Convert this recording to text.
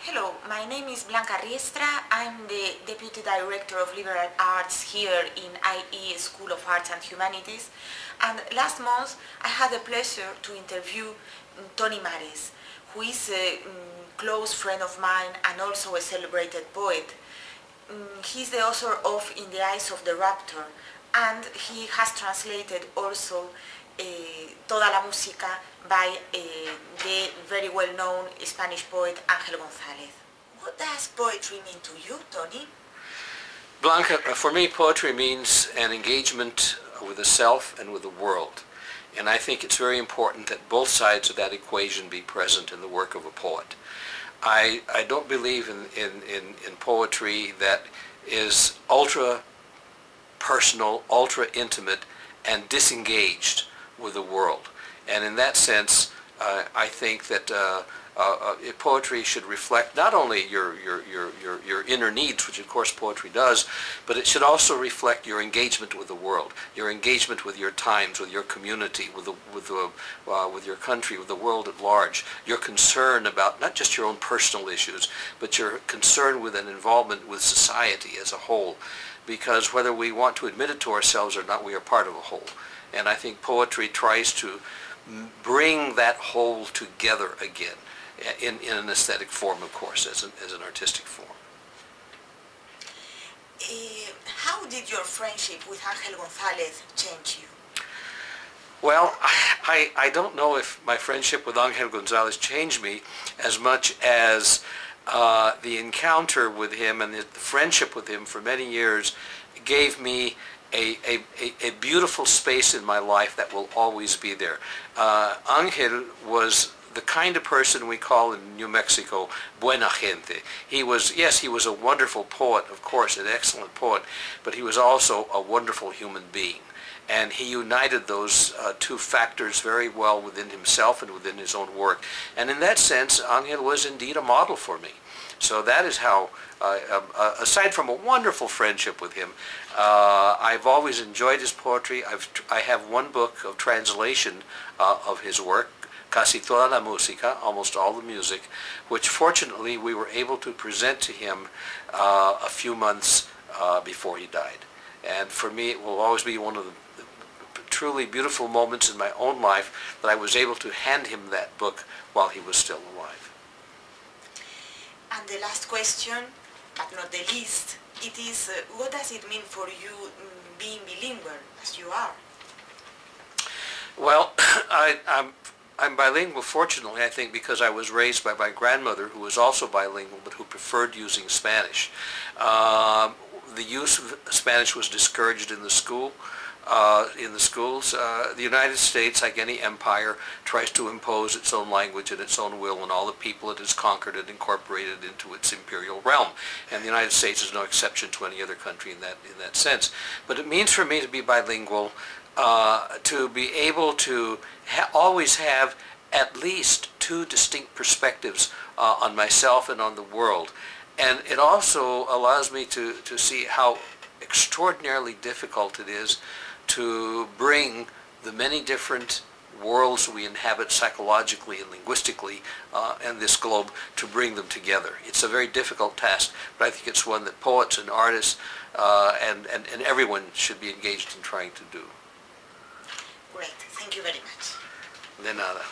Hello, my name is Blanca Riestra. I'm the Deputy Director of Liberal Arts here in IE School of Arts and Humanities. And last month I had the pleasure to interview Toni Mares, who is a close friend of mine and also a celebrated poet. He's the author of In the Eyes of the Raptor, and he has translated also Toda la Música by the very well-known Spanish poet Ángel González. What does poetry mean to you, Toni? Blanca, for me, poetry means an engagement with the self and with the world. And I think it's very important that both sides of that equation be present in the work of a poet. I don't believe in poetry that is ultra-personal, ultra-intimate, and disengaged with the world. And in that sense, I think that poetry should reflect not only your inner needs, which of course poetry does, but it should also reflect your engagement with the world, your engagement with your times, with your community, with your country, with the world at large, your concern about not just your own personal issues, but your concern with an involvement with society as a whole. Because whether we want to admit it to ourselves or not, we are part of a whole. And I think poetry tries to bring that whole together again in an aesthetic form, of course, as an artistic form. How did your friendship with Ángel González change you? Well, I don't know if my friendship with Ángel González changed me as much as the encounter with him and the friendship with him for many years gave me a beautiful space in my life that will always be there. Ángel was the kind of person we call in New Mexico buena gente. He was a wonderful poet, of course, an excellent poet, but he was also a wonderful human being. And he united those two factors very well within himself and within his own work. And in that sense, Ángel was indeed a model for me. So that is how, aside from a wonderful friendship with him, I've always enjoyed his poetry. I have one book of translation of his work, Casi Toda la Música, almost all the music, which fortunately we were able to present to him a few months before he died. And for me, it will always be one of the truly beautiful moments in my own life that I was able to hand him that book while he was still alive. And the last question, but not the least, it is, what does it mean for you being bilingual as you are? Well, I'm bilingual, fortunately, I think, because I was raised by my grandmother, who was also bilingual, but who preferred using Spanish. The use of Spanish was discouraged in the schools. The United States, like any empire, tries to impose its own language and its own will on all the people it has conquered and incorporated into its imperial realm. And the United States is no exception to any other country in that sense. But it means for me to be bilingual, to be able to always have at least two distinct perspectives on myself and on the world. And it also allows me to see how extraordinarily difficult it is to bring the many different worlds we inhabit psychologically and linguistically in this globe, to bring them together. It's a very difficult task, but I think it's one that poets and artists and everyone should be engaged in trying to do. Great. Thank you very much. De nada.